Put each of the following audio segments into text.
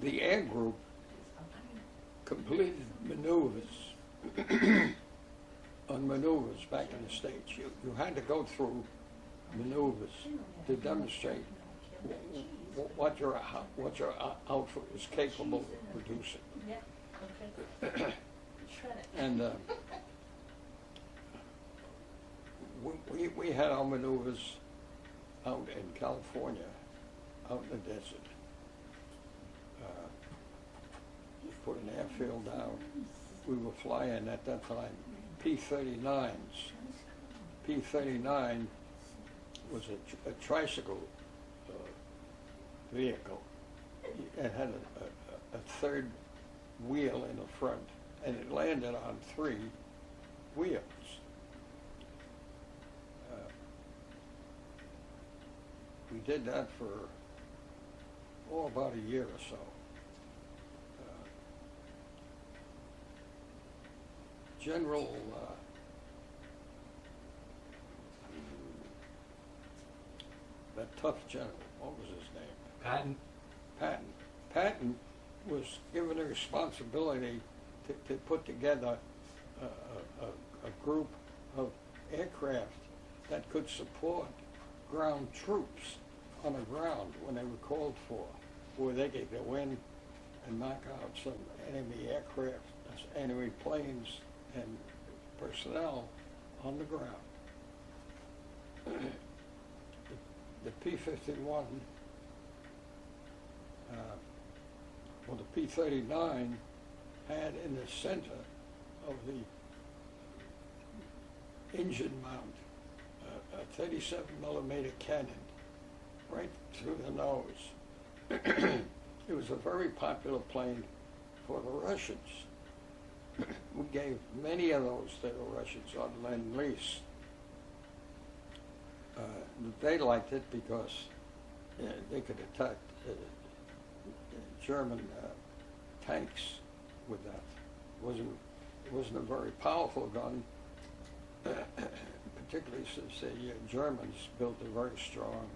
the air group completed maneuvers on maneuvers back in the States. You had to go through maneuvers to demonstrate what your outfit was capable of producing. And we had our maneuvers out in California, out in the desert. You put an airfield down. We were flying at that time P-39s. P-39 was a tricycle vehicle. It had a third wheel in the front, and it landed on 3 wheels. We did that for about a year or so. General that tough general, what was his name? Patton was given the responsibility to put together a group of aircraft that could support ground troops on the ground when they were called for, where they could go in and knock out some enemy aircraft, enemy planes and personnel on the ground. The P-51, well, the P-39 had in the center of the engine mount a 37 millimeter cannon right through the nose. It was a very popular plane for the Russians. We gave many of those to the Russians on Lend-Lease. They liked it because they could attack German tanks with that. It wasn't a very powerful gun, particularly since the Germans built a very strong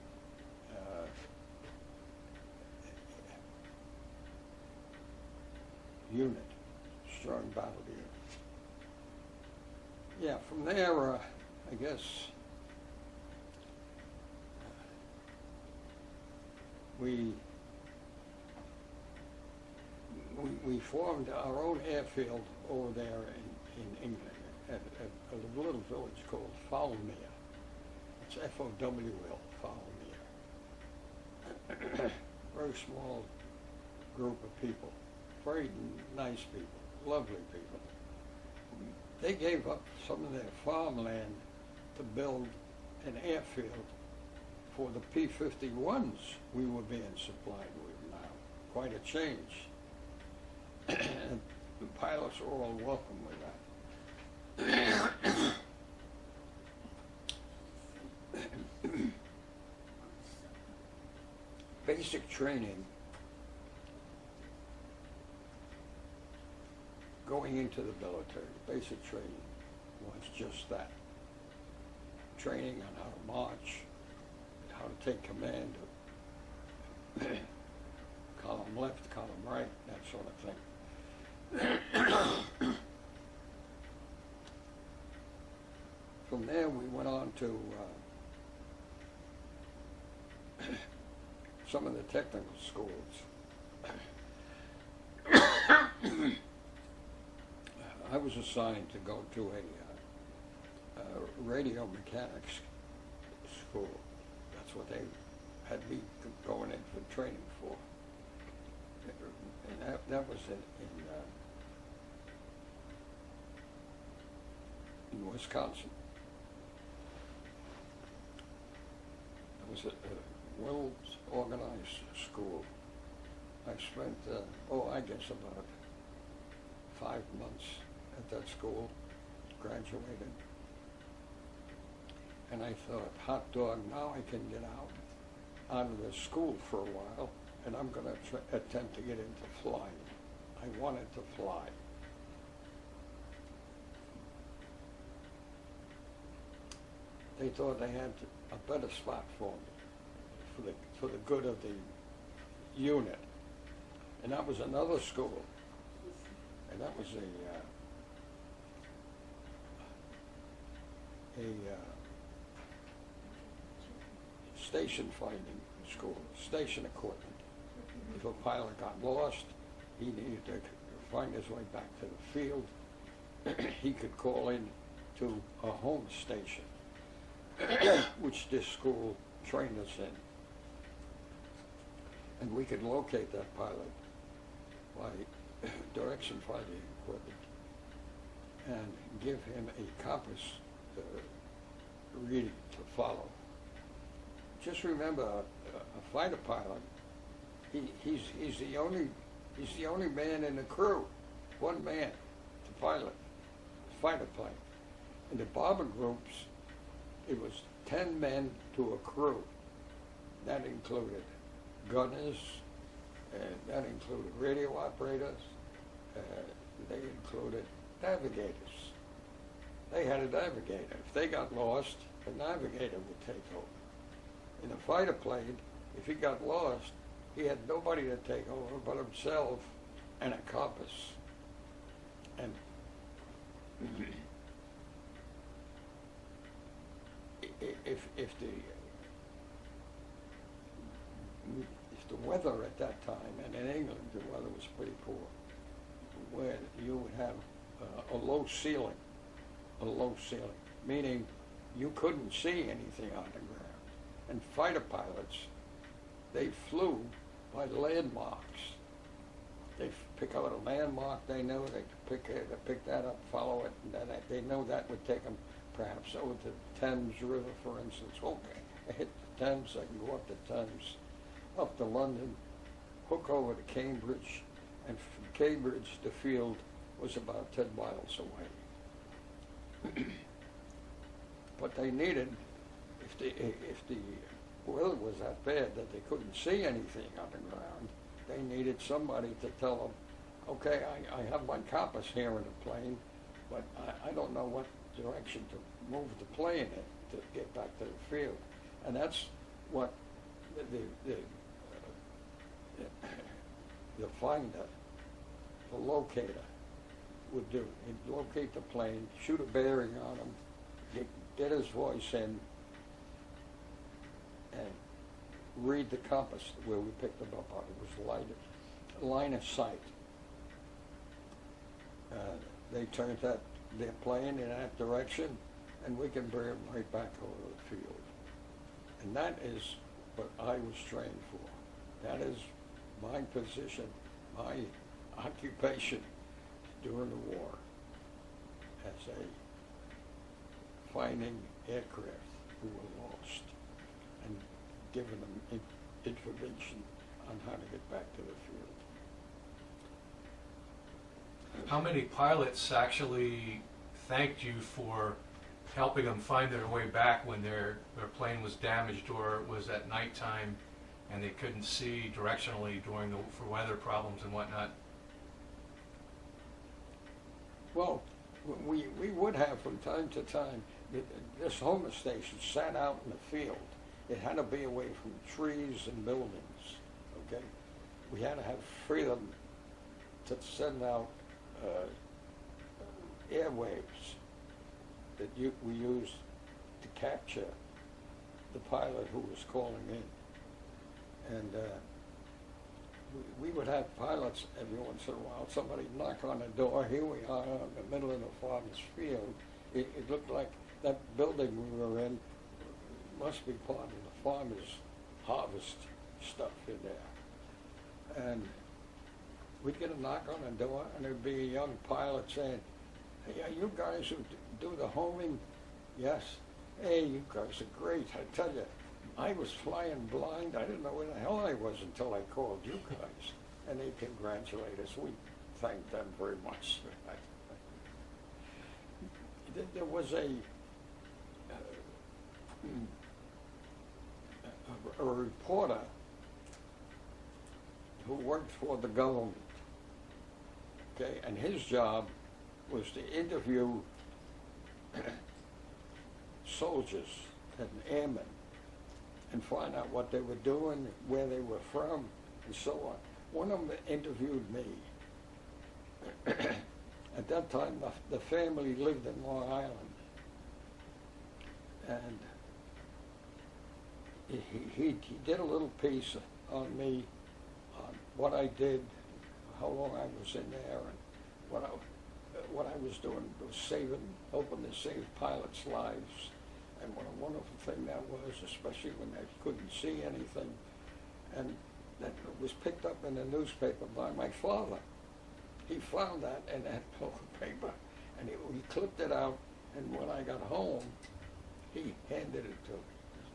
unit, strong battle unit. Yeah, from there, I guess we formed our own airfield over there in England at a little village called Fowlmere. It's F-O-W-L, Fowlmere. Very small group of people, very nice people, lovely people. They gave up some of their farmland to build an airfield for the P-51s we were being supplied with now. Quite a change. And the pilots were all welcome with that. Basic training going into the military, basic training was just that. Training on how to march, how to take command of column left, column right, that sort of thing. From there we went on to some of the technical schools. I was assigned to go to a radio mechanics school. That's what they had me going in for training for. And that was in Wisconsin. It was a well-organized school. I spent, I guess about 5 months at that school, graduated. And I thought, hot dog, now I can get out of the school for a while, and I'm going to attempt to get into flying. I wanted to fly. They thought they had a better spot for me, for the good of the unit. and that was another school, and that was a station finding school, station equipment. If a pilot got lost, he needed to find his way back to the field. He could call in to a home station, which this school trained us in. And we could locate that pilot by direction finding equipment and give him a compass reading to follow. Just remember, a fighter pilot, he's the only man in the crew, one man to pilot a fighter plane. In the bomber groups, it was 10 men to a crew. That included gunners, that included radio operators, they included navigators. They had a navigator. If they got lost, the navigator would take over. In a fighter plane, if he got lost, he had nobody to take over but himself and a compass. And if the weather at that time, and in England the weather was pretty poor, where you would have a low ceiling, meaning you couldn't see anything on the ground. And fighter pilots, they flew by landmarks. They pick out a landmark they knew, they pick that up, follow it, and then they know that would take them perhaps over to the Thames River, for instance. Okay, I hit the Thames, I can go up the Thames, up to London, hook over to Cambridge, and from Cambridge the field was about 10 miles away. But they needed, if the weather was that bad that they couldn't see anything on the ground, they needed somebody to tell them, okay, I have my compass here in the plane, but I don't know what direction to move the plane in to get back to the field. And that's what the finder, the locator, would do. He'd locate the plane, shoot a bearing on him, get his voice in, and read the compass where we picked them up on. It was line of sight. They turned their plane in that direction, and we can bring them right back over the field. And that is what I was trained for. That is my position, my occupation during the war, as a finding aircraft who were lost and giving them information on how to get back to the field. How many pilots actually thanked you for helping them find their way back when their plane was damaged or it was at nighttime and they couldn't see directionally for weather problems and whatnot? Well, we would have from time to time. This home station sat out in the field. It had to be away from trees and buildings, okay? We had to have freedom to send out airwaves that we used to capture the pilot who was calling in. And we would have pilots every once in a while. Somebody knock on the door. Here we are in the middle of the farmer's field. It looked like that building we were in must be part of the farmer's harvest stuff in there. And we'd get a knock on the door, and there'd be a young pilot saying, "Hey, are you guys who do the homing?" "Yes." "Hey, you guys are great. I tell you, I was flying blind. I didn't know where the hell I was until I called you guys." And they congratulate us. We thank them very much for that. There was a reporter who worked for the government, okay, and his job was to interview soldiers and airmen and find out what they were doing, where they were from, and so on. One of them interviewed me. At that time, the family lived in Long Island, and he did a little piece on me, on what I did, how long I was in there, and what I was doing was helping to save pilots' lives, and what a wonderful thing that was, especially when they couldn't see anything, and that was picked up in the newspaper by my father. He found that in that paper, and he clipped it out, and when I got home, he handed it to me.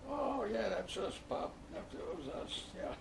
Oh, yeah, that's us, Pop. That was us, yeah.